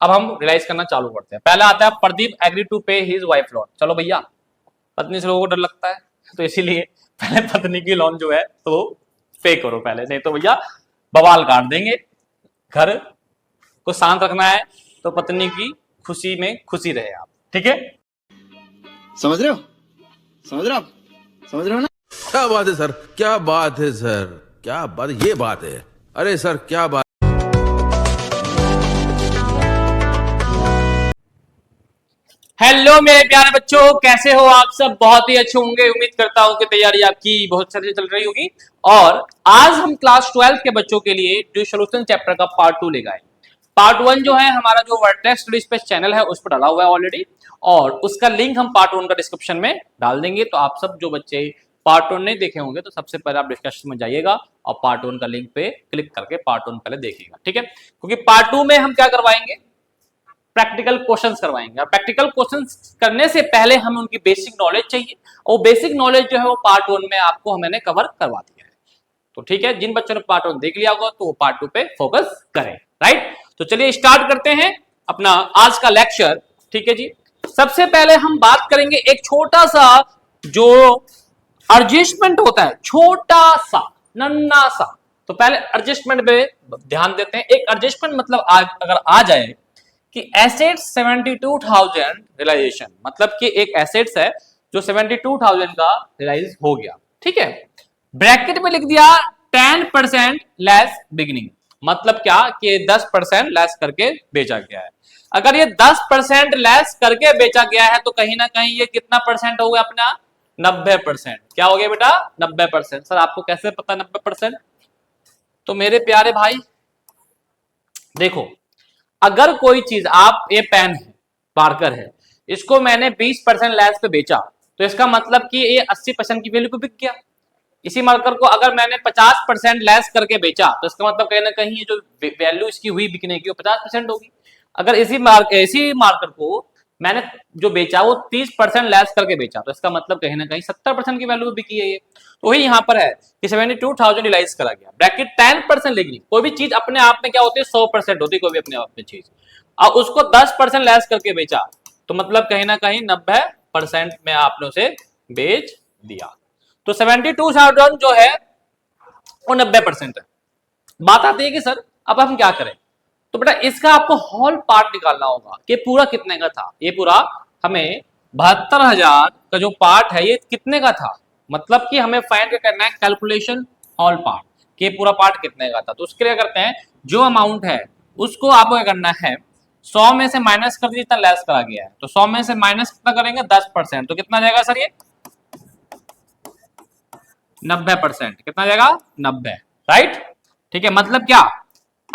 अब हम रियलाइज करना चालू करते हैं। पहला आता है प्रदीप एग्री टू पे हिज वाइफ लोन। चलो भैया, पत्नी से लोगों को डर लगता है तो इसीलिए पहले पत्नी की लोन जो है तो पे करो पहले, नहीं तो भैया बवाल काट देंगे। घर को शांत रखना है तो पत्नी की खुशी में खुशी रहे आप, ठीक है? समझ रहे हो, समझ रहे हो आप, समझ रहे हो ना? क्या बात है सर, क्या बात है सर, क्या बात, ये बात है। अरे सर क्या बात। हेलो मेरे प्यारे बच्चों, कैसे हो आप सब? बहुत ही अच्छे होंगे। उम्मीद करता हूं कि तैयारी आपकी बहुत अच्छे से चल रही होगी। और आज हम क्लास 12 के बच्चों के लिए जो सॉल्यूशन चैप्टर का पार्ट 2 लेकर आए। पार्ट 1 जो है हमारा जो वर्डनेस स्टडी स्पेस चैनल है उस पर डाला हुआ है ऑलरेडी, और उसका लिंक हम पार्ट 1 का डिस्क्रिप्शन में डाल देंगे। तो आप सब जो बच्चे पार्ट 1 नहीं देखे होंगे तो सबसे पहले आप डिस्कशन में जाइएगा और पार्ट 1 का लिंक पे क्लिक करके पार्ट 1 पहले देखिएगा, ठीक है? क्योंकि पार्ट 2 में हम क्या करवाएंगे, प्रैक्टिकल क्वेश्चंस करवाएंगे। और प्रैक्टिकल क्वेश्चंस करने से पहले हमें उनकी बेसिक नॉलेज चाहिए, और बेसिक नॉलेज जो है वो पार्ट 1 में आपको मैंने कवर करवा दिया है। तो ठीक है, जिन बच्चों ने पार्ट 1 देख लिया होगा तो वो पार्ट 2 पे फोकस करें, राइट? तो चलिए स्टार्ट करते हैं अपना आज का लेक्चर, ठीक है जी। सबसे पहले हम बात करेंगे एक छोटा सा जो एडजस्टमेंट होता है, छोटा सा नन्ना सा। तो पहले एडजस्टमेंट पे ध्यान देते हैं। एक एडजस्टमेंट मतलब अगर आ जाए कि एसेट्स 72,000 रियलाइजेशन, मतलब कि एक एसेट्स है जो 72,000 का रियलाइज हो गया, ठीक है? ब्रैकेट में लिख दिया 10% लेस बिगिनिंग, मतलब क्या कि 10% लेस करके बेचा गया है। अगर ये 10% लेस करके बेचा गया है तो कहीं ना कहीं ये कितना परसेंट हो गया अपना? 90%। क्या हो गया बेटा? 90%। सर आपको कैसे पता 90%? तो मेरे प्यारे भाई देखो, अगर कोई चीज आप, ये पेन है, मार्कर है, इसको मैंने 20% लेस पे बेचा तो इसका मतलब कि ये 80% की वैल्यू पे बिक गया। इसी मार्कर को अगर मैंने 50% लेस करके बेचा तो इसका मतलब कहीं ना कहीं ये जो वैल्यू इसकी हुई बिकने की वो 50% होगी। अगर इसी मार्कर को मैंने जो बेचा वो 30% लेस करके बेचा तो इसका मतलब कहीं ना कहीं 70% की वैल्यू बिकी है ये। तो वही यहाँ पर है कि 72,000 रियलाइज करा गया, ब्रैकेट 10% लेगी। कोई भी चीज अपने आप में क्या होती है? 100% होती है कोई भी अपने आप में चीज, और उसको 10% लेस करके बेचा तो मतलब कहीं ना कहीं 90% में आपने उसे बेच दिया। तो 72,000 जो है वो 90% है। बात आती है कि सर अब हम क्या करें? तो बेटा इसका आपको होल पार्ट निकालना होगा कि पूरा कितने का था। ये पूरा हमें 72,000 का जो पार्ट है ये कितने का था, मतलब कि हमें फाइंड करना है कैलकुलेशन होल पार्ट कि पूरा पार्ट कितने का था। तो उसके लिए करते हैं, जो अमाउंट है उसको आपको क्या करना है, 100 में से माइनस कर दीजिए, इतना लेस करा गया है। तो 100 में से माइनस कितना करेंगे? 10%। तो कितना जाएगा सर? ये 90%। कितना जाएगा? 90, राइट? ठीक है, मतलब क्या,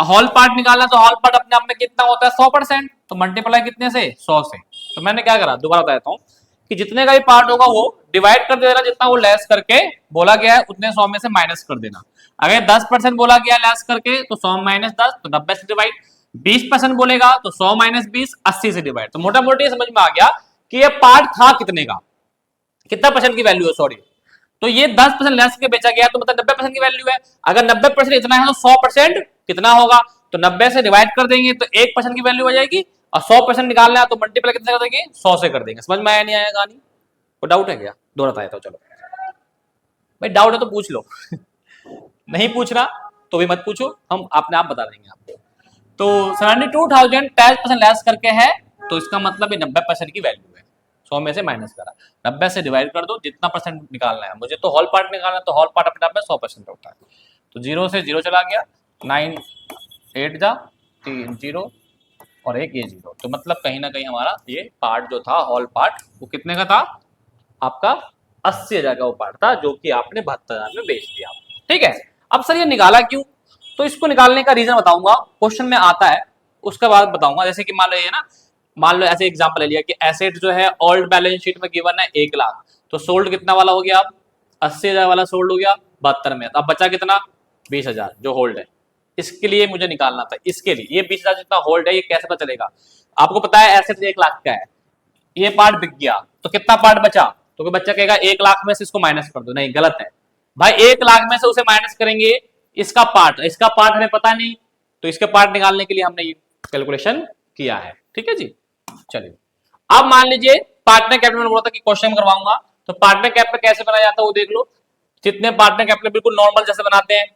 होल पार्ट निकालना तो होल पार्ट अपने आप में कितना होता है? 100%। तो मल्टीप्लाई कितने से? 100 से। तो मैंने क्या करा, दोबारा बता देता हूं कि जितने का भी पार्ट होगा वो डिवाइड कर देना, जितना वो लेस करके बोला गया है उतने 100 में से माइनस कर देना। अगर 10% बोला गया लेस करके तो 100 माइनस 10 तो 90 से डिवाइड। 20% बोलेगा तो 100 माइनस 20 80 से डिवाइड। तो मोटा मोटी समझ में आ गया कि ये पार्ट था कितने का, कितना परसेंट की वैल्यू है, सॉरी। तो ये 10% लेस के बेचा गया तो मतलब 90% की वैल्यू है। अगर 90% इतना है तो 100% कितना होगा? तो 90 से डिवाइड कर देंगे तो 1% की वैल्यू हो जाएगी, और 100% निकालना है तो मल्टीप्लाई कितने कर देंगे? 100 से कर देंगे। समझ में आया नहीं आया कहानी? कोई डाउट है क्या? दोहराता है तो चलो भाई, डाउट है तो पूछ लो नहीं पूछना तो भी मत पूछो, हम अपने आप बता देंगे आपको। तो 72,000 10% लेस करके है तो इसका मतलब 90% की वैल्यू है। 100 में से माइनस करा, 90 से डिवाइड कर दो, जितना परसेंट निकालना है। मुझे तो होल पार्ट निकालना है तो होल पार्ट अपने आप में 100% होता है। तो 0 से 0 चला गया, 9 8 जा 3 0 और एक ये 0। तो मतलब कहीं ना कहीं हमारा ये पार्ट जो था होल पार्ट वो कितने का था? आपका 80,000 का वो पार्ट था जो कि आपने 72,000 में बेच दिया, ठीक है? अब सर ये निकाला क्यों? तो इसको निकालने का रीजन बताऊंगा, क्वेश्चन में आता है उसके बाद बताऊंगा। जैसे कि मान लो ये ना, मान लो ऐसे एग्जांपल ले लिया कि एसेट जो है ओल्ड बैलेंस शीट में गिवन है 1 लाख, तो सोल्ड कितना वाला हो गया? अब 80,000 वाला सोल्ड हो गया 72 में। अब बचा कितना? 20,000 जो होल्ड है। इसके लिए मुझे निकालना था, इसके लिए ये 20,000 जितना होल्ड है ये कैसे पता चलेगा? आपको पता है एसेट 1 लाख का है, ये पार्ट बिक गया तो कितना पार्ट बचा? तो कोई बच्चा कहेगा 1 लाख में से इसको माइनस कर दो, नहीं गलत है भाई। 1 लाख में से उसे माइनस करेंगे इसका पार्ट हमें पता नहीं, तो इसके पार्ट निकालने के लिए हमने ये कैलकुलेशन किया है। ठीक है जी, चलिए अब मान लीजिए पार्टनर कैपिटल में बोला था कि क्वेश्चन करवाऊंगा, तो पार्टनर कैपिटल कैसे बनाया जाता है वो देख लो। जितने पार्टनर कैपिटल बिल्कुल नॉर्मल जैसे बनाते हैं,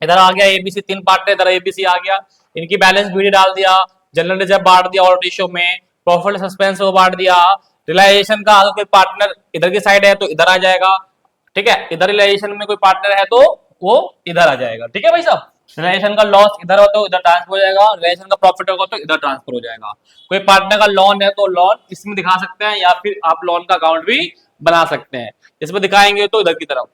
इधर आ गया एबीसी, 3 पार्टनर, इधर एबीसी आ गया, इनकी बैलेंस बीडी डाल दिया, जनरल रिजर्व बांट दिया और रेशियो में, प्रॉफिट सस्पेंस वो बांट दिया, रियलाइजेशन का अगर कोई पार्टनर इधर की साइड है तो इधर आ जाएगा, ठीक है, इधर रियलाइजेशन में कोई पार्टनर है तो वो इधर आ जाएगा। ठीक है भाई साहब, रियलाइजेशन का लॉस इधर हो तो इधर ट्रांसफर हो जाएगा, रियलाइजेशन का प्रॉफिट होगा तो इधर ट्रांसफर हो जाएगा। कोई पार्टनर का लोन है तो लोन इसमें दिखा सकते हैं, या फिर आप लोन का अकाउंट भी बना सकते हैं। इसमें दिखाएंगे तो इधर की तरफ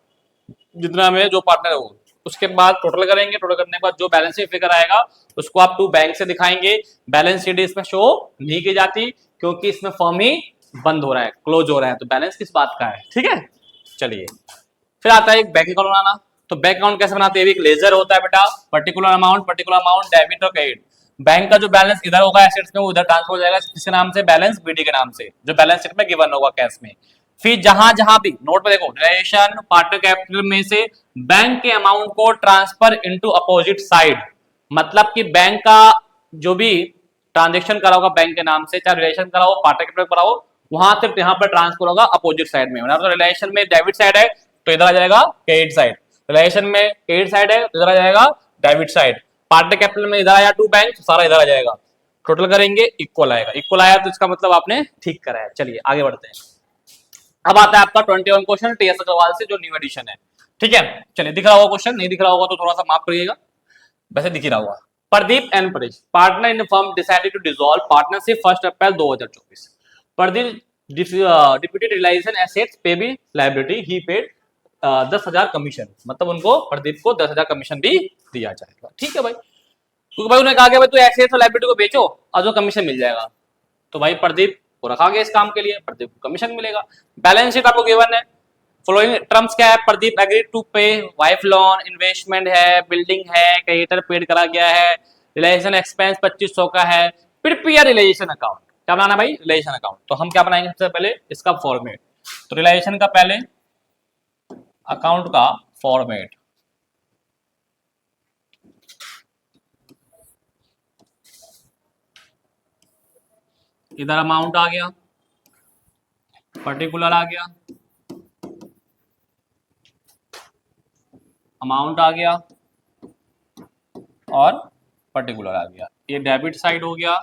जितना में जो पार्टनर है वो, उसके बाद टोटल करेंगे, टोटल करने के बाद जो बैलेंस शीट फिगर आएगा उसको आप टू बैंक से दिखाएंगे। बैलेंस शीट इसमें शो नहीं की जाती क्योंकि इसमें फर्म ही बंद हो रहा है, क्लोज हो रहा है, तो बैलेंस किस बात का है। ठीक है, चलिए फिर आता है एक बैंक अकाउंट बनाना। तो बैंक अकाउंट कैसे बनाते हैं, एक लेजर होता है बेटा, पर्टिकुलर अमाउंट डेबिट और क्रेडिट। बैंक का जो बैलेंस इधर होगा एसेट्स में वो उधर ट्रांसफर हो जाएगा किसके नाम से, बैलेंस बीडी के नाम से, जो बैलेंस शीट में गिवन होगा कैश में। फिर जहां जहां भी नोट पे देखो, रिलेशन पार्टनर कैपिटल में से बैंक के अमाउंट को ट्रांसफर इनटू अपोजिट साइड, मतलब कि बैंक का जो भी ट्रांजेक्शन करा होगा बैंक के नाम से, चाहे रिलेशन कराओ पार्टनर कैपिटल कराओ, वहां सिर्फ यहाँ पर ट्रांसफर होगा अपोजिट साइड में। मतलब रिलेशन में डेबिट साइड है तो इधर आ जाएगा क्रेडिट साइड, रिलेशन में क्रेडिट साइड है तो इधर आ जाएगा डेबिट साइड, पार्टनर कैपिटल में इधर आया टू बैंक, सारा इधर आ जाएगा, टोटल करेंगे इक्वल आएगा, इक्वल आया तो इसका मतलब आपने ठीक करा है। चलिए आगे बढ़ते हैं। अब आता है आपका 21 क्वेश्चन टीएस अग्रवाल से जो न्यू एडिशन है। ठीक है, चलिए दिख रहा होगा क्वेश्चन, नहीं दिख रहा होगा तो थोड़ा सा माफ करिएगा, वैसे दिख ही रहा होगा। Pradeep and Paresh partner in firm decided to dissolve partnership 1 April 2024। Pradeep deputed realisation assets pay be liability he paid 10,000 commission, मतलब उनको प्रदीप को 10,000 कमीशन भी दिया जाएगा। ठीक है भाई, क्योंकि भाई उन्होंने कहा कि भाई तू एसेट्स और लायबिलिटी को बेचो और जो कमीशन मिल जाएगा, तो भाई प्रदीप को रखा गया इस काम के लिए, प्रदीप को कमीशन मिलेगा। बैलेंस शीट आपको गिवन है, फॉलोइंग टर्म्स क्या है, प्रदीप एग्रीड टू पे वाइफ लोन, इन्वेस्टमेंट है, बिल्डिंग है, क्रेडिटर पेड करा गया है, रिलेशन एक्सपेंस 2500 का है, प्रिपेयर रिलेशन अकाउंट। क्या बनाना भाई, रिलेशन अकाउंट। तो हम क्या बनाएंगे सबसे पहले इसका फॉर्मेट, तो रिलेशन का पहले अकाउंट का फॉर्मेट, इधर अमाउंट आ गया, पर्टिकुलर आ गया, अमाउंट आ गया और पर्टिकुलर आ गया, ये डेबिट साइड हो गया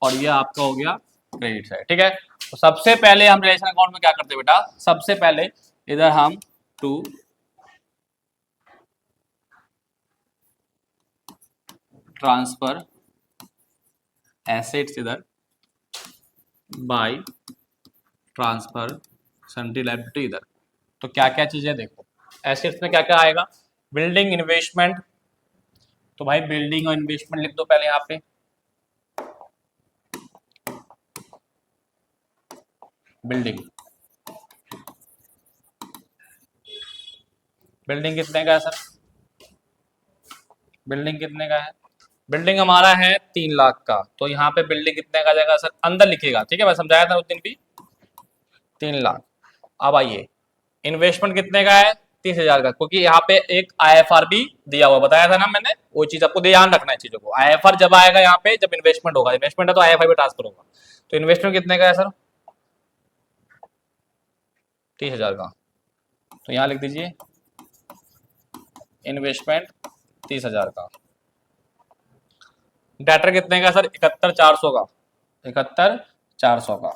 और ये आपका हो गया क्रेडिट साइड। ठीक है, तो सबसे पहले हम रिलेशन अकाउंट में क्या करते हैं बेटा, सबसे पहले इधर हम टू ट्रांसफर एसेट्स इधर बाय ट्रांसफर सन्ड्री लायबिलिटी इधर। तो क्या क्या चीजें देखो, एसेट्स में क्या क्या आएगा, बिल्डिंग इन्वेस्टमेंट, तो भाई बिल्डिंग और इन्वेस्टमेंट लिख दो पहले यहाँ पे, बिल्डिंग, बिल्डिंग कितने का है सर, बिल्डिंग कितने का है, बिल्डिंग हमारा है 3 लाख का, तो यहाँ पे बिल्डिंग कितने का जाएगा सर, अंदर लिखिएगा। ठीक है, मैं समझाया था उस दिन भी, 3 लाख। अब आइए इन्वेस्टमेंट कितने का है, 30,000 का, क्योंकि यहाँ पे एक आईएफआर भी दिया हुआ, बताया था ना मैंने, वो चीज आपको ध्यान रखना है चीजों को। आईएफआर जब आएगा यहाँ पे, जब इन्वेस्टमेंट होगा, इन्वेस्टमेंट है तो आईएफआर भी ट्रांसफर होगा, तो इन्वेस्टमेंट कितने का है सर, 30,000 का, तो यहाँ लिख दीजिए इन्वेस्टमेंट 30,000 का। डेटर कितने का सर, 71,400 का, 71,400 का।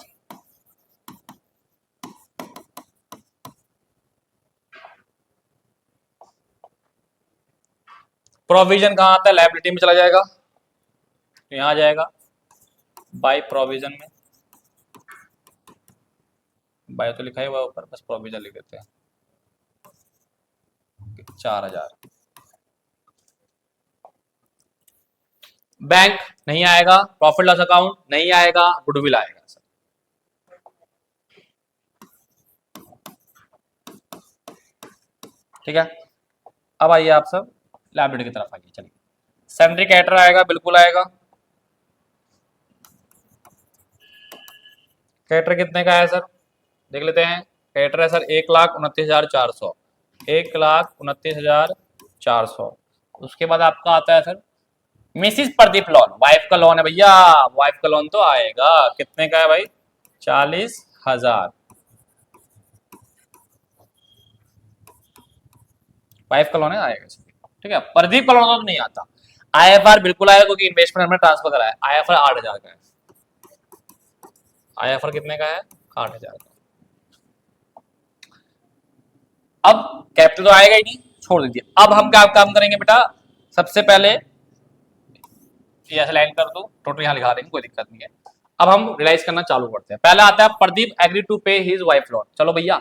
प्रोविजन कहाँ आता है, लायबिलिटी में चला जाएगा, तो यहां आ जाएगा बाय प्रोविजन में, बाय तो लिखा ही हुआ ऊपर, बस प्रोविजन लिख देते हैं, 4,000। बैंक नहीं आएगा, प्रॉफिट लॉस अकाउंट नहीं आएगा, गुडविल आएगा सर। ठीक है, अब आइए आप सब लायबिलिटी की तरफ आइए, चलिए सैलरी कैटर आएगा, बिल्कुल आएगा। कैटर कितने का है सर, देख लेते हैं, कैटर है सर 1,29,400, 1,29,400। उसके बाद आपका आता है sir Mrs Pradeep loan, wife का लोन है भैया, वाइफ का लोन तो आएगा, कितने का है भाई? 40,000। वाइफ का लोन है, आएगा, ठीक है। प्रदीप का लोन तो नहीं आता। आईएफआर बिल्कुल आएगा क्योंकि इन्वेस्टमेंट हमने ट्रांसफर करा है। आईएफआर 8,000 का है। आईएफआर कितने का है? 8,000 का। अब कैपिटल तो आएगा ही नहीं, छोड़ दीजिए। अब हम क्या काम करेंगे बेटा? सबसे पहले ये ऐसे लाइन कर दो, टोटल यहां लिखा देंगे, कोई दिक्कत नहीं है। अब हम रियलाइज करना चालू करते हैं। पहला आता है प्रदीप एग्री टू पे हिज वाइफ लोन। चलो भैया,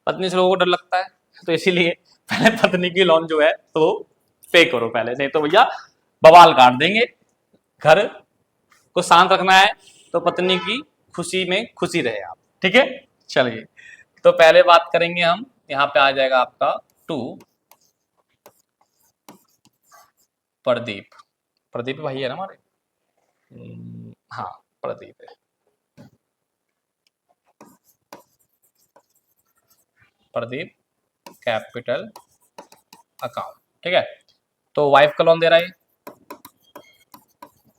पत्नी से लोगों को डर लगता है तो इसीलिए पहले पत्नी की लोन जो है तो पे करो पहले, नहीं तो भैया बवाल काट देंगे। घर को शांत रखना है तो पत्नी की खुशी में खुशी रहे आप, ठीक है। चलिए, तो पहले बात करेंगे हम, यहां पे आ जाएगा आपका टू प्रदीप। प्रदीप भाई है ना हमारे? हाँ, प्रदीप है। प्रदीप कैपिटल अकाउंट, ठीक है। तो वाइफ का लोन दे रहा है,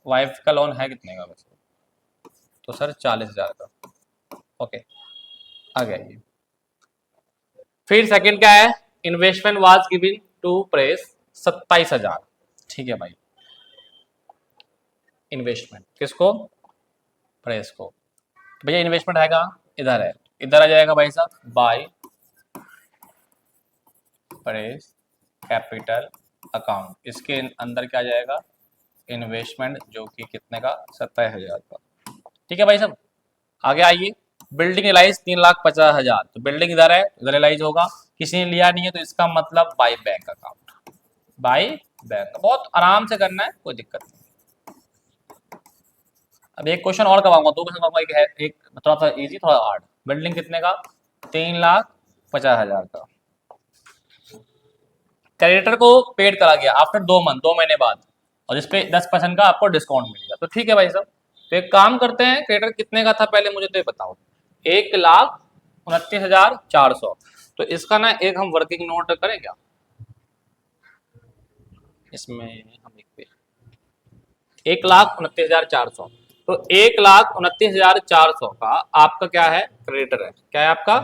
वाइफ का लोन है कितने का वैसे? तो सर 40,000 का, ओके, आ गया ये। फिर सेकंड क्या है? Investment was given to press 27,000, ठीक है भाई। इन्वेस्टमेंट किसको? प्रेस को। भैया इन्वेस्टमेंट है कहाँ? इधर है, इधर आ जाएगा भाई साहब, बाय प्रेस कैपिटल अकाउंट। इसके अंदर क्या जाएगा? इन्वेस्टमेंट, जो कि कितने का? 27,000 का, ठीक है भाई साहब। आगे आइए, बिल्डिंग रिलाइज 3,50,000, तो बिल्डिंग इधर है, इधर रिलाइज होगा, किसी ने लिया नहीं है तो इसका मतलब by bank account. By bank, बहुत आराम से करना है, कोई दिक्कत नहीं। अब एक क्वेश्चन और करवाऊंगा, दो क्वेश्चन करवाऊंगा, एक है, एक थोड़ा सा इजी थोड़ा हार्ड। बिल्डिंग कितने का? 3,50,000 का। क्रेडिटर को पेड करा गया आफ्टर 2 मंथ, 2 महीने बाद, और जिसपे 10% का आपको डिस्काउंट मिलेगा, तो ठीक है भाई साहब। तो एक काम करते हैं, क्रेडिटर कितने का था पहले मुझे तो ये बताओ। 1,29,400। तो इसका ना एक हम वर्किंग नोट करें क्या? इसमें हम एक पे 1,29,400, तो 1,29,400 का आपका क्या है? क्रेडिटर है। क्या है आपका?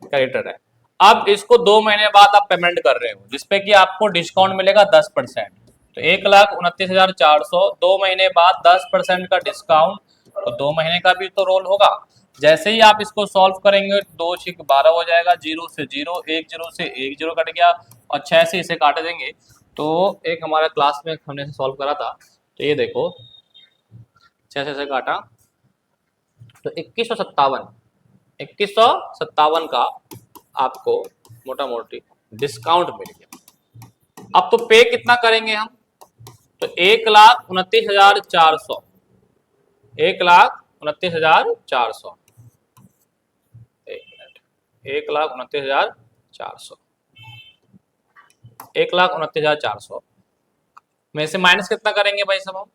क्रेडिटर है। अब इसको 2 महीने बाद आप पेमेंट कर रहे हो, जिसपे कि आपको डिस्काउंट मिलेगा 10%। तो 1,29,400, 2 महीने बाद 10% का डिस्काउंट, तो 2 महीने का भी तो रोल होगा। जैसे ही आप इसको सॉल्व करेंगे, 2 6 12 हो जाएगा, 0 से 0, 1 0 से 1 0 कट गया, और 6 से इसे काट देंगे। तो एक हमारा क्लास में हमने सॉल्व करा था, तो ये देखो 6 से काटा तो 2157 का आपको मोटा मोटी डिस्काउंट मिल गया। अब तो पे कितना करेंगे हम? तो 1,29,400, 1,29,400, 1,29,400, 1,29,400 में से माइनस कितना करेंगे भाई साहब हम?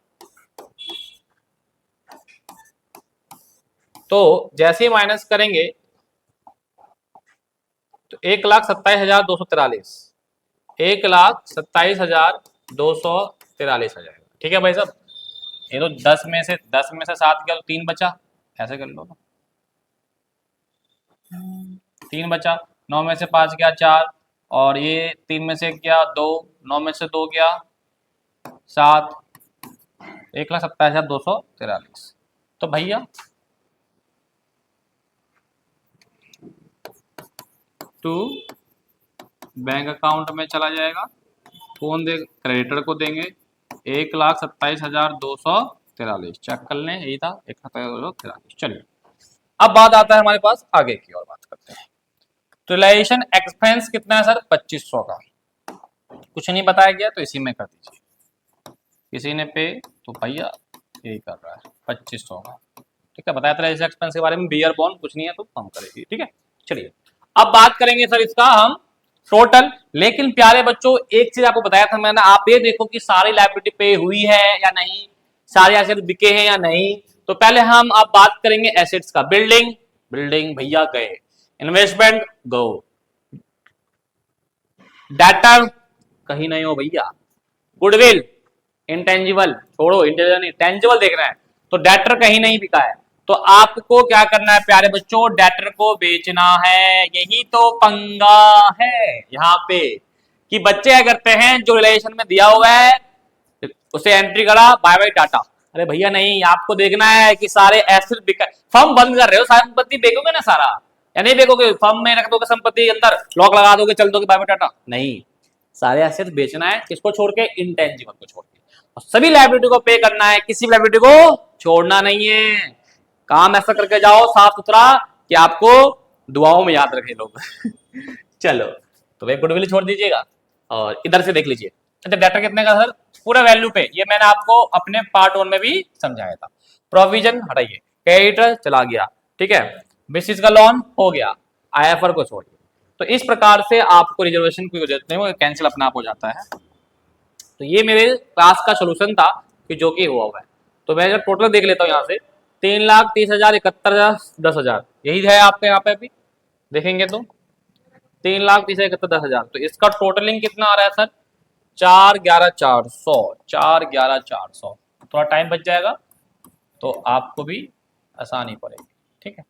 तो जैसे ही माइनस करेंगे तो 1,27,243, 1,27,243 आ जाएगा, ठीक है भाई साहब। ये तो 10 में से 7 गया तो 3 बचा, ऐसे कर लो ना, 3 बचा, 9 में से 5 गया 4, और ये 3 में से गया 2, 9 में से 2 गया 7, 1,27,243। तो भैया टू बैंक अकाउंट में चला जाएगा, कौन दे? क्रेडिटर को देंगे 1,27,243, चेक कर लें, यही था 1,27,243। चलिए, अब बात आता है हमारे पास आगे की और बात करते हैं। तो रिलेशन एक्सपेंस कितना है सर? 2,500 का। कुछ नहीं बताया गया तो इसी में कर दीजिए, किसी ने पे तो भैया यही कर रहा है 2,500 का, ठीक है। बताया था रिलेशन एक्सपेंस के बारे में, बियर बॉन्ड कुछ नहीं है तो कम करेगी, ठीक है। चलिए, अब बात करेंगे सर इसका हम टोटल। लेकिन प्यारे बच्चों, एक चीज आपको बताया था मैंने, आप ये देखो कि सारी लायबिलिटी पे हुई है या नहीं, सारे एसेट बिके हैं या नहीं। तो पहले हम अब बात करेंगे एसेट्स का। बिल्डिंग, बिल्डिंग भैया गए, इन्वेस्टमेंट गो, डेटर कहीं नहीं हो भैया, गुडविल इंटेंजिबल छोड़ो, इंटेंजिबल नहीं, टेंजिबल देखना है। तो डेटर कहीं नहीं बिका है, तो आपको क्या करना है प्यारे बच्चों, डेटर को बेचना है। यही तो पंगा है यहाँ पे कि बच्चे क्या करते हैं, जो रिलेशन में दिया हुआ है उसे एंट्री करा, बाय बाय डाटा। अरे भैया नहीं, आपको देखना है कि सारे एसेट बिका, फर्म बंद कर रहे हो, सारी संपत्ति बेचोगे ना सारा, या नहीं बेचोगे? फर्म में रख दोगे संपत्ति, अंदर लॉक लगा दोगे, चल दोगे बाय बाय डाटा? नहीं, सारे एसेट बेचना है। किसको छोड़ के? इंटेंजिबल को छोड़ के। और सभी लायबिलिटी को पे करना है, किसी भी लायबिलिटी को छोड़ना नहीं है। काम ऐसा करके जाओ साफ सुथरा कि आपको दुआओं में याद रखे लोग। चलो, तो वे गुडविल छोड़ दीजिएगा और इधर से देख लीजिए। अच्छा, डाटा कितने का सर? पूरा वैल्यू पे, ये मैंने आपको अपने पार्ट 1 में भी समझाया था। प्रोविजन हटाइए, क्रेडिटर चला गया, ठीक है, बेसिस का लोन हो गया, आईएफआर को छोड़िए। तो इस प्रकार से आपको रिजर्वेशन की जरूरत नहीं, वो कैंसिल अपना आप हो जाता है। तो ये मेरे क्लास का सोल्यूशन था कि जो कि हुआ हुआ है। तो मैं जब टोटल देख लेता हूँ यहाँ से, 3,30,000, 71,000, 10,000, यही है आपके यहाँ पे। अभी देखेंगे तो 3,30,000, 71,000, तो इसका टोटलिंग कितना आ रहा है सर? 4,11,400, 4,11,400। थोड़ा टाइम बच जाएगा तो आपको भी आसानी पड़ेगी, ठीक है।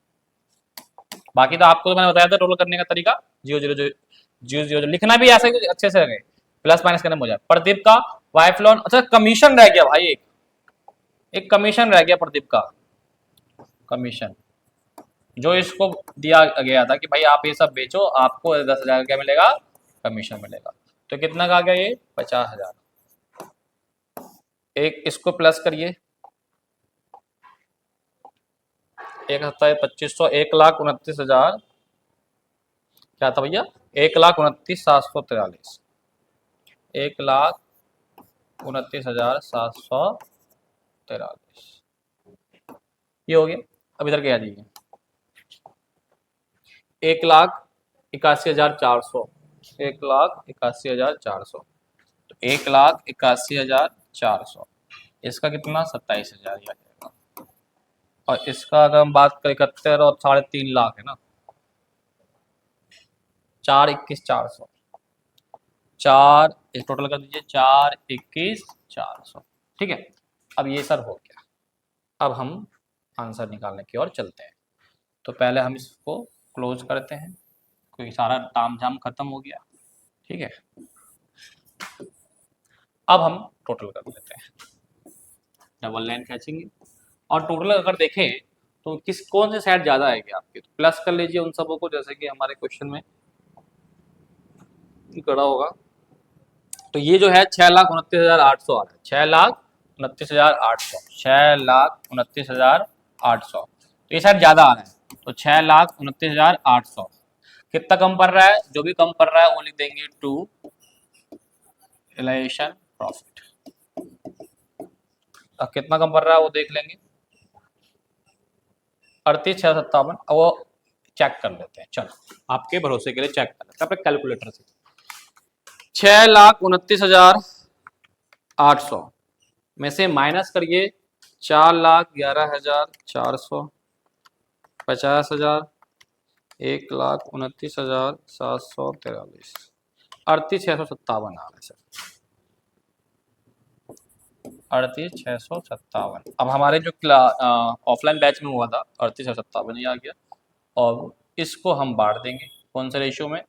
बाकी तो आपको तो मैंने बताया था टोटल करने का तरीका, 0,0,0,0,0 लिखना भी ऐसे अच्छे से रहे, प्लस माइनस करने में हो जाए। प्रदीप का वाइफ लोन, अच्छा कमीशन रह गया भाई, एक कमीशन रह गया प्रदीप का, कमीशन जो इसको दिया गया था कि भाई आप ये सब बेचो, आपको 10,000 क्या मिलेगा? कमीशन मिलेगा। तो कितना का आ गया ये? 50,000। एक इसको प्लस करिए, 1,25,000, 1,29,000 क्या था भैया? 1,29,743, 1,29,743, ये हो गया। अब इधर क्या आ जाइए, 1,81,400, 1,81,400, तो 1,81,400, इसका कितना? 27,000 आ जाएगा। और इसका अगर हम बात करें 71 और 3.5 लाख है ना, 4,21,400, 4 टोटल कर दीजिए, 4,21,400, ठीक है। अब ये सर हो गया, अब हम आंसर निकालने की ओर चलते हैं। तो पहले हम इसको क्लोज करते हैं, क्योंकि सारा ताम झाम खत्म हो गया, ठीक है। अब हम टोटल कर लेते हैं, डबल लाइन खींचेंगे और टोटल अगर देखें तो कौन से साइड ज्यादा आएगी आपकी, तो प्लस कर लीजिए उन सबों को, जैसे कि हमारे क्वेश्चन में करा होगा। तो ये जो है 6,29,800 आ रहा है, 6,29,800, 6,29,800, तो ये शायद ज्यादा आ रहा है। तो 6,29,800 कितना कम पड़ रहा है? जो भी कम पड़ रहा है वो लिख देंगे टू रियलाइजेशन प्रॉफिट। अब कितना कम पड़ रहा है वो देख लेंगे, 38,657। अब वो चेक कर लेते हैं, चलो आपके भरोसे के लिए चेक कर लेते हैं अपने कैलकुलेटर से। 6,29,800 में से माइनस करिए 4,11,400, 50,000, 1,29,743, 38,657 आ रहा है सर, 38,657। अब हमारे जो ऑफलाइन बैच में हुआ था 38,657 ही आ गया। और इसको हम बांट देंगे कौन से रेशियो में?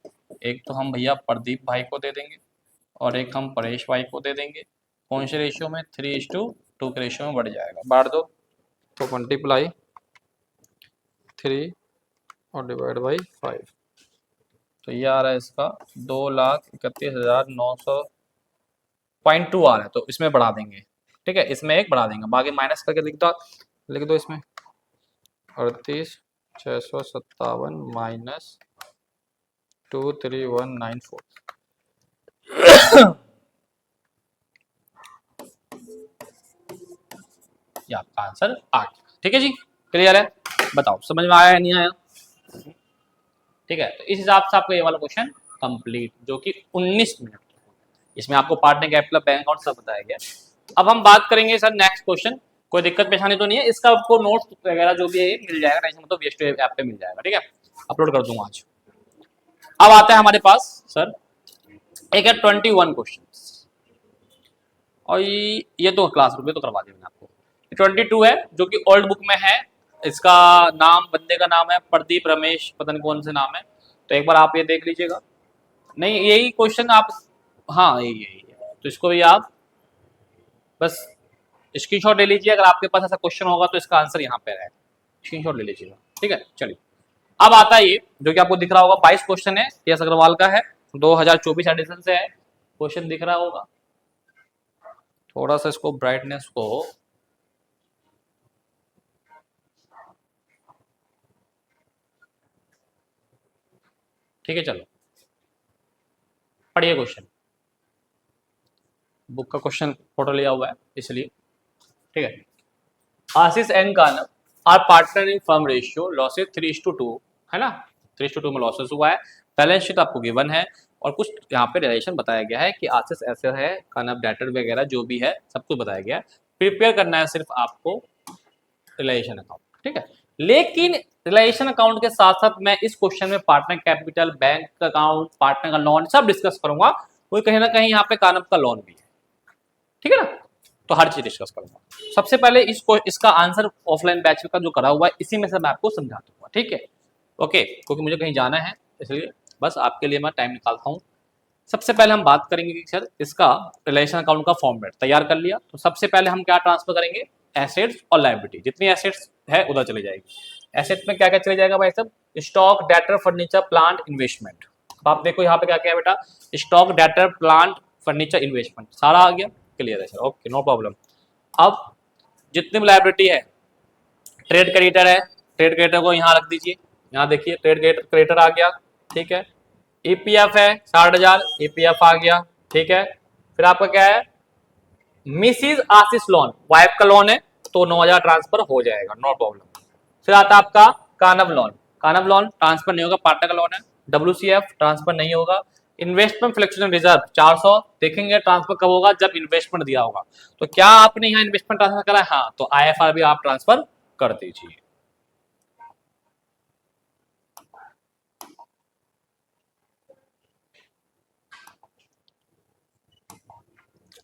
एक तो हम भैया प्रदीप भाई को दे देंगे और एक हम परेश भाई को दे देंगे। कौन से रेशियो में? 3:2 के रेशियो में बढ़ जाएगा। बांट दो तो मल्टीप्लाई 3 और डिवाइड बाई 5, तो ये आ रहा है इसका 2,31,900.2 आ रहा है। तो इसमें बढ़ा देंगे, ठीक है, इसमें एक बढ़ा देंगे, बाकी माइनस करके लिख दो इसमें 38,657 माइनस 23194। ये आपका आंसर आ गया, ठीक है जी, क्लियर है? बताओ समझ में आया या नहीं आया? ठीक है, तो इस हिसाब से आपको ये वाला क्वेश्चन कंप्लीट, जो कि 19 मिनट, इसमें आपको पार्टनर कैपिटल बैंक अकाउंट सब बताया गया। अब हम बात करेंगे सर नेक्स्ट क्वेश्चन, कोई दिक्कत परेशानी तो नहीं है? इसका आपको नोट्स वगैरह जो भी है मिल जाएगा, टेंशन मत लो, वेस्ट ऐप पे मिल जाएगा, ठीक है, अपलोड कर दूंगा आज। अब आता है हमारे पास सर एक है 21 क्वेश्चन, और ये तो क्लासरूम में तो करवा दिया मैंने आपको। 22 है जो कि ओल्ड बुक में है। इसका नाम, बंदे का नाम है प्रदीप रमेश, पता नहीं कौन से नाम है, तो एक बार आप ये देख लीजिएगा। नहीं यही क्वेश्चन आप, हाँ यही है, तो इसको भी आप बस स्क्रीनशॉट ले लीजिए। अगर आपके पास ऐसा क्वेश्चन होगा तो इसका आंसर यहाँ पे है, स्क्रीनशॉट ले लीजिएगा। ठीक है, चलिए अब आता है ये जो कि आपको दिख रहा होगा, 22 क्वेश्चन है, एस अग्रवाल का है, 2024 एडिशन से है। क्वेश्चन दिख रहा होगा, थोड़ा सा इसको ब्राइटनेस को, ठीक है चलो पढ़िए क्वेश्चन। बुक का क्वेश्चन फोटो लिया हुआ है इसलिए, ठीक है। Ashish and Kanav are partner in firm ratio, losses 3:2 है ना, 3:2 में लॉसेस हुआ है। बैलेंस शीट आपको गिवन है और कुछ यहाँ पे रिलेशन बताया गया है कि आशीष ऐसे है, कानव डेटर वगैरह जो भी है सब कुछ बताया गया है। प्रिपेयर करना है सिर्फ आपको रिलेशन अकाउंट, ठीक है। लेकिन रिलेशन अकाउंट के साथ साथ मैं इस क्वेश्चन में partner capital, bank account, partner का लोन सब डिस्कस करूंगा, कोई कहीं ना कहीं यहाँ पे कानव का लोन भी है, ठीक है ना, तो हर चीज डिस्कस करूंगा। सबसे पहले इसका आंसर ऑफलाइन बैच का जो करा हुआ है इसी में से मैं आपको समझा दूंगा, ठीक है, ओके, क्योंकि मुझे कहीं जाना है इसलिए बस आपके लिए मैं टाइम निकालता हूँ। सबसे पहले हम बात करेंगे कि सर इसका रिलेशन अकाउंट का फॉर्मेट तैयार कर लिया, तो सबसे पहले हम क्या ट्रांसफर करेंगे, एसेट्स और लायबिलिटी। जितनी एसेट्स है उधर चली जाएगी। एसेट में क्या क्या चले जाएगा भाई साहब, stock, debtor, furniture, plant, investment. अब आप देखो यहाँ पे क्या क्या है बेटा, stock, debtor, plant, furniture, investment, सारा आ गया, क्लियर है सर, ओके नो प्रॉब्लम। अब जितनी भी लायबिलिटी है, ट्रेड क्रेडिटर है, ट्रेड क्रेडिटर को यहाँ रख दीजिए, यहाँ देखिए ट्रेड क्रेडिटर आ गया, ठीक है। ईपीएफ है 60,000, ईपीएफ आ गया, ठीक है। फिर आपका क्या है, मिसिज आशीष लोन, वाइफ का लोन है तो 9,000 ट्रांसफर हो जाएगा, नो प्रॉब्लम। फिर आता है आपका कानव लोन, कानव लोन ट्रांसफर नहीं होगा, पार्टनर का लोन है। डब्ल्यूसीएफ ट्रांसफर नहीं होगा। इन्वेस्टमेंट फ्लेक्सिबल रिजर्व 400, देखेंगे ट्रांसफर कब होगा, जब इन्वेस्टमेंट दिया होगा। तो क्या आपने यहाँ इन्वेस्टमेंट ट्रांसफर करा है, हाँ, तो आईएफआर भी आप ट्रांसफर कर दीजिए।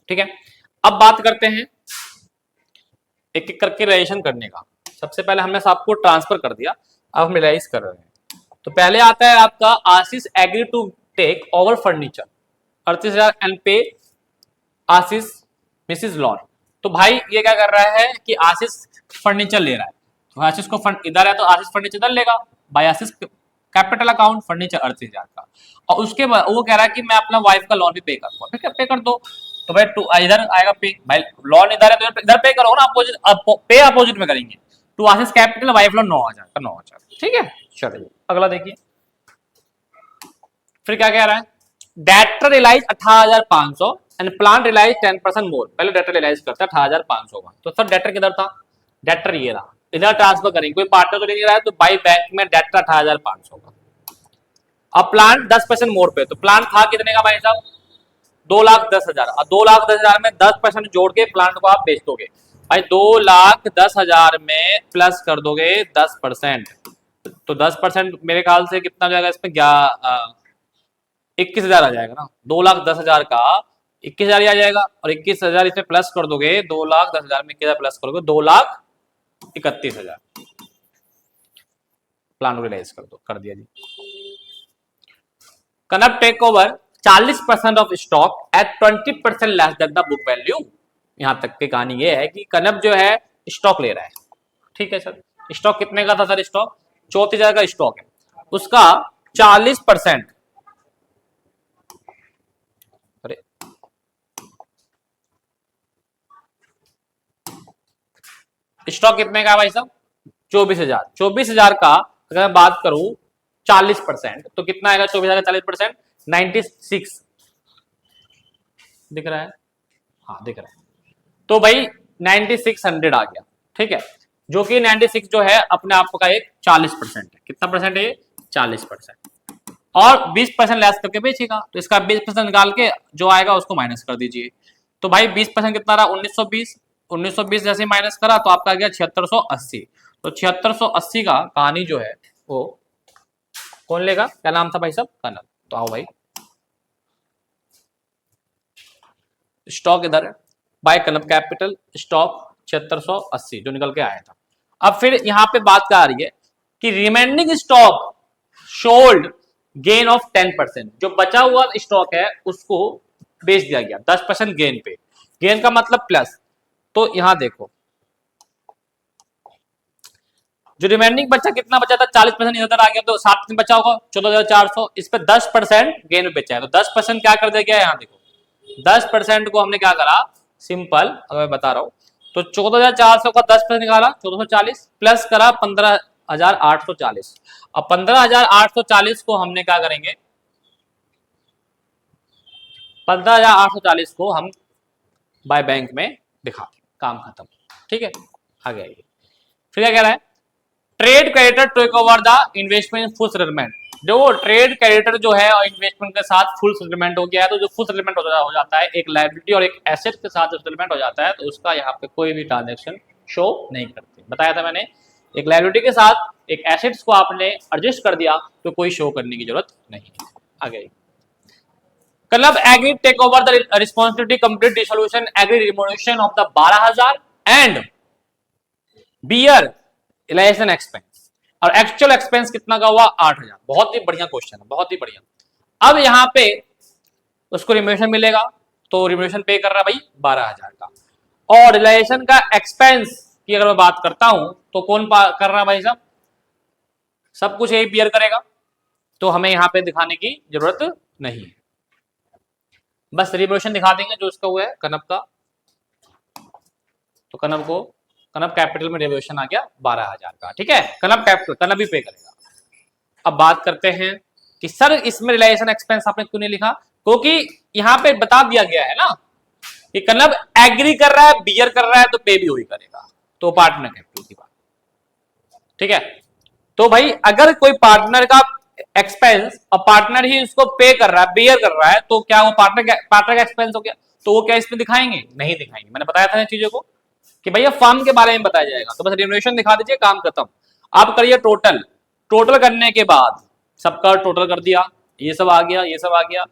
ठीक है, अब बात करते हैं एक एक करके रिलेशन करने का। सबसे पहले हमने सबको ट्रांसफर कर दिया, अब हम रिलाइज कर रहे हैं। तो पहले आता है आपका Ashish agree to take over furniture 38,000 and pay Ashish Mrs lawn. तो भाई ये क्या कर रहा है कि आशीष फर्नीचर ले रहा है, तो आशीष को इधर है तो आशीष फर्नीचर इधर लेगा, भाई आशीष कैपिटल अकाउंट फर्नीचर 38,000 का, और उसके बाद वो कह रहा है कि मैं अपना वाइफ का लोन भी पे करूंगा, ठीक है पे कर दो। तो भाई इधर आएगा पे, भाई लोन इधर है तो इधर पे करो ना, अपोजिट पे अपोजिट में करेंगे। To Ashish capital, wife loan 9,000 का 9,000, ठीक है। चलिए अगला देखिए, फिर क्या कह रहा है, debtor realise 18,500 and plan realise 10% more. पहले डेटर रिलाइज करता है 18,500 का, तो सर डेटर किधर था, डेटर ये रहा, इधर ट्रांसफर करेंगे, कोई पार्टनर तो नहीं रहा है, तो बाई बैंक में डेटर 18,500 का। अब प्लान 10% मोर पे, तो प्लान था कितने का भाई साहब, 2,10,000, और 2,10,000 में 10% जोड़ के प्लांट को आप बेच दोगे, भाई 2,10,000 में प्लस कर दोगे 10%, तो 10% मेरे ख्याल से कितना जाएगा इसमें, 21,000 आ जाएगा ना, 2,10,000 का 21,000 ही आ जाएगा, और 21,000 इसमें प्लस कर दोगे, 2,10,000 में क्या प्लस करोगे, 2,31,000, प्लान रिलाइज कर दो, कर दिया जी। Kanav take over 40% of stock at 20% less than the book value. यहां तक की कहानी ये है कि कनव जो है स्टॉक ले रहा है, ठीक है सर। स्टॉक कितने का था सर, स्टॉक 34,000 का स्टॉक है, उसका 40%, अरे स्टॉक कितने का भाई साहब, 24,000, 24,000 का अगर मैं बात करूं 40%, तो कितना आएगा 24,000 का 40%, 96 दिख रहा है, हाँ दिख रहा है, तो भाई 9600 आ गया, ठीक है, जो कि 96 जो है अपने आप का एक 40% है, कितना परसेंट है, 40%, और 20% लेस करके बेचेगा, तो इसका 20% निकाल के जो आएगा उसको माइनस कर दीजिए। तो भाई 20% कितना रहा, 1920 जैसे माइनस करा तो आपका आ गया 7680। तो 7680 का कहानी जो है वो कौन लेगा, क्या नाम था भाई साहब, कनव। तो आओ भाई, स्टॉक इधर है, बाय कनब कैपिटल स्टॉक 7680 जो निकल के आया था। अब फिर यहां पे बात क्या आ रही है कि remaining stock sold gain of 10%, जो बचा हुआ स्टॉक है उसको बेच दिया गया 10% गेन पे। गेन का मतलब प्लस। तो यहां देखो जो रिमेनिंग बचा, कितना बचा था 40% इधर आ गया, तो 7 बचा होगा 14,400, इस पे 10% गेन में बेचा है। तो 10% क्या कर दिया गया यहाँ देखो, 10% को हमने क्या करा, सिंपल अगर मैं बता रहा हूं तो 14,400 का 10% निकाला 1440 प्लस करा 15,840। अब 15,840 को हमने क्या करेंगे, 15,840 को हम बाय बैंक में दिखा, काम खत्म। ठीक है, आगे आइए। फिर क्या कह रहा है, trade creditor take over the investment full settlement. जो ट्रेड क्रेडिटर जो है और इन्वेस्टमेंट के साथ फुल सेटलमेंट हो गया है, तो जो फुल सेटलमेंट हो जाता है एक लायबिलिटी और एक एसेट के साथ सेटलमेंट हो जाता है, तो उसका यहाँ पे कोई भी ट्रांजेक्शन शो नहीं करते। बताया था मैंने, एक लायबिलिटी के साथ एक एसेट्स को आपने एडजस्ट कर दिया तो कोई शो करने की जरूरत नहीं है। आगे club agree take over the responsibility complete dissolution agree remuneration of the 12,000 and bear election expense. और एक्चुअल एक्सपेंस कितना का हुआ 8,000। बहुत ही बढ़िया क्वेश्चन है, बहुत ही बढ़िया। अब यहां पे उसको रिमोनेशन मिलेगा, तो रिमोनेशन पे कर रहा है भाई 12,000 का, और रिलेशन का एक्सपेंस की अगर मैं बात करता हूं तो कौन कर रहा है भाई साहब, सब कुछ यही बियर करेगा, तो हमें यहां पे दिखाने की जरूरत नहीं है, बस रिमोनेशन दिखा देंगे जो उसका हुआ है कनब का। तो कनब कैपिटल में रिवोल्यूशन आ गया 12,000 का। ठीक है, कनब कैपिटल, कनब ही पे करेगा। अब बात करते हैं कि सर इसमें रिलायेशन एक्सपेंस आपने क्यों नहीं लिखा, क्योंकि यहां पे बता दिया गया है ना कि कनब एग्री कर रहा है, बियर कर रहा है, तो पे भी वही करेगा, तो पार्टनर कैपिटल की बात। ठीक है, तो भाई अगर कोई पार्टनर का एक्सपेंस और पार्टनर ही उसको पे कर रहा है, बियर कर रहा है, तो क्या वो पार्टनर का एक्सपेंस हो गया, तो वो क्या इसमें दिखाएंगे, नहीं दिखाएंगे। मैंने बताया था इन चीजों को कि भैया फर्म के बारे में बताया जाएगा, तो बस रिम्यूनरेशन दिखा दीजिए, काम खत्म। आप करिए टोटल, टोटल करने के बाद सबका टोटल कर दिया, ये सब आ गया, ये सब आ गया,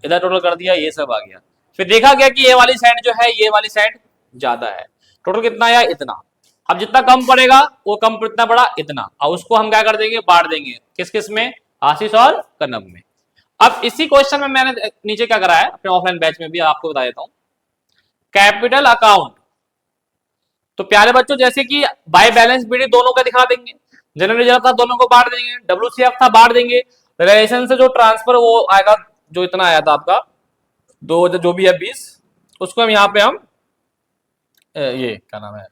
इधर टोटल कर दिया, ये सब आ गया। फिर देखा गया कि ये वाली साइड जो है, ये वाली साइड ज्यादा है, टोटल कितना आया इतना। अब जितना कम पड़ेगा वो कम कितना पड़ा इतना, और उसको हम क्या कर देंगे, बांट देंगे किस किस में, आशीष और कनब में। अब इसी क्वेश्चन में मैंने नीचे क्या करा है अपने ऑफलाइन बैच में भी आपको बता देता हूं, कैपिटल अकाउंट। तो प्यारे बच्चों जैसे कि बाय बैलेंस बीडी दोनों का दिखा देंगे, जनरल रिजर्व था दोनों को बांट देंगे, डब्ल्यूसीएफ था बांट देंगे, रिलेशन से जो ट्रांसफर वो आएगा जो इतना आया था आपका दो जो भी है 20, उसको हम यहाँ पे हम ये क्या नाम है,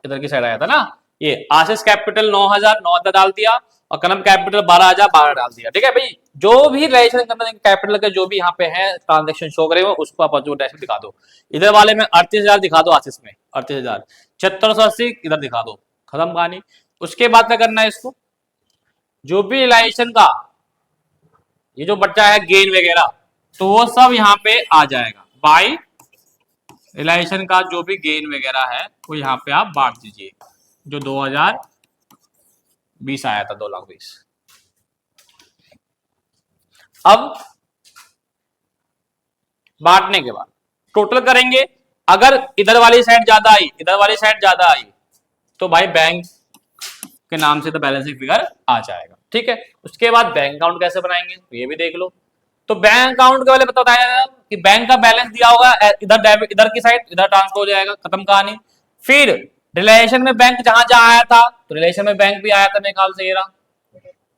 इधर की साइड आया था ना, ये आशीष कैपिटल 9,000 डाल दिया और कनब कैपिटल 12,000 डाल दिया। ठीक है भाई, जो भी रिलेशन कैपिटल के जो भी यहाँ पे है ट्रांजेक्शन शो करे उसको आप जो डैश दिखा दो। इधर वाले में 38,000 दिखा दो, आशीष में 38,000, 7680 इधर दिखा दो, खत्म कहानी। उसके बाद क्या करना है, इसको जो भी रिलेशन का ये जो बच्चा है गेन वगैरह, तो वो सब यहाँ पे आ जाएगा, बाई रिलेशन का जो भी गेन वगैरह है वो यहाँ पे आप बांट दीजिए, जो 2020 आया था 2,20,000। अब बांटने के बाद टोटल करेंगे, अगर इधर वाली साइड ज्यादा आई, इधर वाली साइड ज्यादा आई, तो भाई बैंक के नाम से तो बैलेंसिंग फिगर आ जाएगा। ठीक है, उसके बाद बैंक अकाउंट कैसे बनाएंगे तो ये भी देख लो। तो बैंक अकाउंट के वाले बताया कि बैंक का बैलेंस दिया होगा, इधर डेबिट, इधर की साइड इधर ट्रांसफर हो जाएगा, खत्म कहानी। फिर रिलेशन में बैंक जहां जहां आया था, तो रिलेशन में बैंक भी आया था मेरे ख्याल से, ये रहा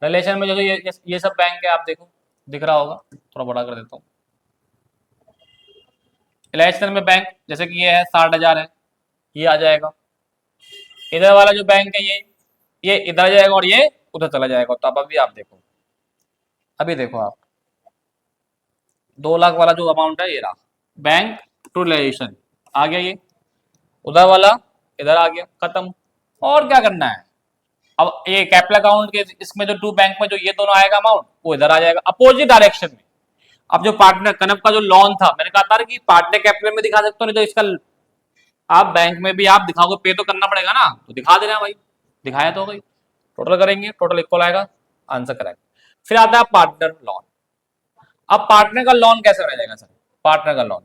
रिलेशन में जो ये सब बैंक है, आप देखो दिख रहा होगा, थोड़ा बड़ा कर देता हूँ। रिलेशन में बैंक जैसे कि ये है 60,000 है, ये आ जाएगा। इधर वाला जो बैंक है ये इधर जाएगा और ये उधर चला जाएगा। तो अब अभी आप देखो, अभी देखो आप 2 लाख वाला जो अमाउंट है ये रहा, बैंक टू रिलेशन आ गया, ये उधर वाला इधर आ गया, खत्म। और क्या करना है, अब ये कैपिटल अकाउंट के इसमें जो 2 बैंक में जो ये दोनों आएगा अमाउंट, वो इधर आ जाएगा अपोजिट डायरेक्शन में। अब जो पार्टनर कनब का जो लोन था, मैंने कहा था कि पार्टनर कैपिटल में दिखा सकते हो, नहीं तो इसका आप बैंक में भी आप दिखाओगे, पे तो करना पड़ेगा ना, तो दिखा देना भाई, दिखाया तो भाई। टोटल करेंगे, टोटल इक्वल आएगा, आंसर करेक्ट। फिर आता है पार्टनर लोन। अब पार्टनर का लोन कैसे बनाया जाएगा सर, पार्टनर का लोन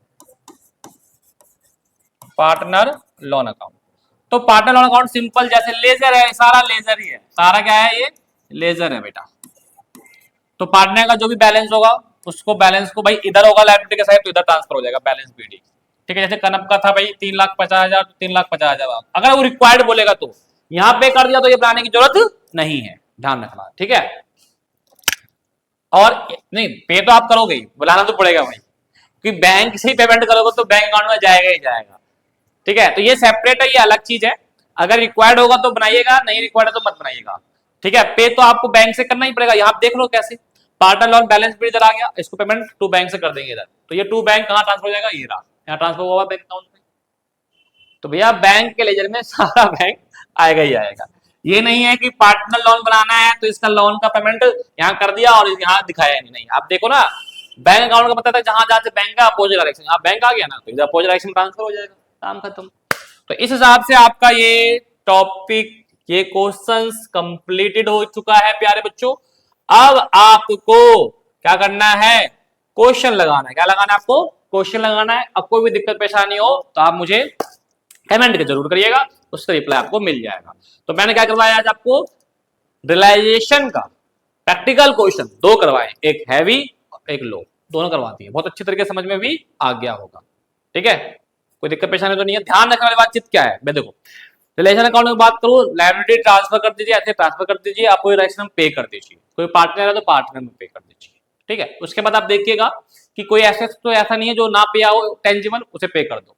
पार्टनर लोन अकाउंट। तो पार्टनर लोन अकाउंट सिंपल, जैसे लेजर है, सारा लेजर ही है, सारा क्या है, ये लेजर है बेटा। तो पार्टनर का जो भी बैलेंस होगा उसको, बैलेंस को भाई इधर होगा लायबिलिटी के साइड तो इधर ट्रांसफर हो जाएगा बैलेंस बीडी। ठीक है, जैसे कनप का था भाई 3,50,000 तो 3,50,000, अगर वो रिक्वायर्ड बोलेगा तो यहां पे कर दिया तो ये बनाने की जरूरत नहीं है, ध्यान रखना। ठीक है, और नहीं पे तो आप करोगे ही, बुलाना तो पड़ेगा भाई, क्योंकि बैंक से ही पेमेंट करोगे तो बैंक अकाउंट में जाएगा ही जाएगा। ठीक है, तो ये सेपरेट है, ये अलग चीज है। अगर रिक्वायर्ड होगा तो बनाइएगा, नहीं रिक्वायर्ड है तो मत बनाइएगा। ठीक है, पे तो आपको बैंक से करना ही पड़ेगा। यहां देख लो कैसे पार्टनर लोन बैलेंस भी इधर आ गया, इसको पेमेंट टू बैंक से कर देंगे इधर, तो ये टू बैंक कहां ट्रांसफर हो जाएगा, ये रहा, यहाँ ट्रांसफर होगा बैंक अकाउंट में। तो भैया बैंक के लेजर में सारा बैंक आएगा ही आएगा। ये नहीं है कि पार्टनर लोन बनाना है तो इसका लोन का पेमेंट यहाँ कर दिया और यहाँ दिखाया नहीं। आप देखो ना, बैंक अकाउंट का पता था जहां जहां से बैंक का अपोजिट डायरेक्शन, आप बैंक आ गया ना तो इधर अपोजिट डायरेक्शन ट्रांसफर हो जाएगा, काम खत्म। तो इस हिसाब से आपका ये टॉपिक, ये क्वेश्चंस कंप्लीटेड हो चुका है प्यारे बच्चों। अब आपको क्या करना है, क्वेश्चन लगाना है। क्या लगाना है आपको, क्वेश्चन लगाना है। अब कोई भी दिक्कत परेशानी हो तो आप मुझे कमेंट जरूर करिएगा, उसका रिप्लाई आपको मिल जाएगा। तो मैंने क्या करवाया आज आपको, रियलाइजेशन का प्रैक्टिकल क्वेश्चन 2 करवाए, एक हैवी और एक लो, दोनों करवा दिए। बहुत अच्छी तरीके से समझ में भी आ गया होगा। ठीक है, कोई दिक्कत परेशानी तो नहीं है। ध्यान रखने वाली बातचीत क्या है, मैं देखो रिलेशन अकाउंट की बात करूं, लायबिलिटी ट्रांसफर कर दीजिए, ऐसे ट्रांसफर कर दीजिए, आपको रिलेशन पे कर दीजिए। कोई पार्टनर है तो पार्टनर में पे कर दीजिए। ठीक है, उसके बाद आप देखिएगा कि कोई एसेट तो ऐसा नहीं है जो ना पे आओ, टेंजिबल उसे पे कर दो,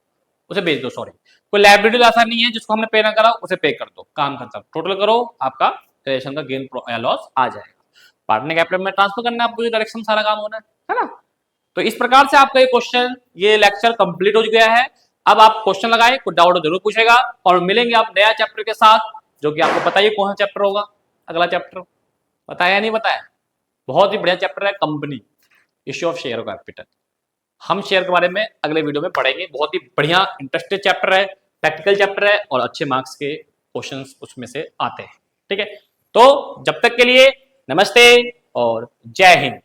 उसे बेच दो, सॉरी। कोई लायबिलिटी तो ऐसा नहीं है जिसको हमने पे ना करा उसे पे कर दो, काम खत्म। टोटल करो, आपका रिलेशन का गेन या लॉस आ जाएगा। पार्टनर कैपिटल में ट्रांसफर करना है आपको, ये डायरेक्शन सारा काम होना है ना। तो इस प्रकार से आपका ये क्वेश्चन, ये लेक्चर कंप्लीट हो गया है। अब आप क्वेश्चन लगाए, कोई डाउट जरूर पूछेगा, और मिलेंगे आप नया चैप्टर के साथ, जो कि आपको बताइए कौन सा चैप्टर होगा अगला चैप्टर, बताया नहीं बताया। बहुत ही बढ़िया चैप्टर है, company issue of share capital. हम शेयर के बारे में अगले वीडियो में पढ़ेंगे। बहुत ही बढ़िया इंटरेस्टेड चैप्टर है, प्रैक्टिकल चैप्टर है, और अच्छे मार्क्स के क्वेश्चंस उसमें से आते हैं। ठीक है, तो जब तक के लिए नमस्ते और जय हिंद।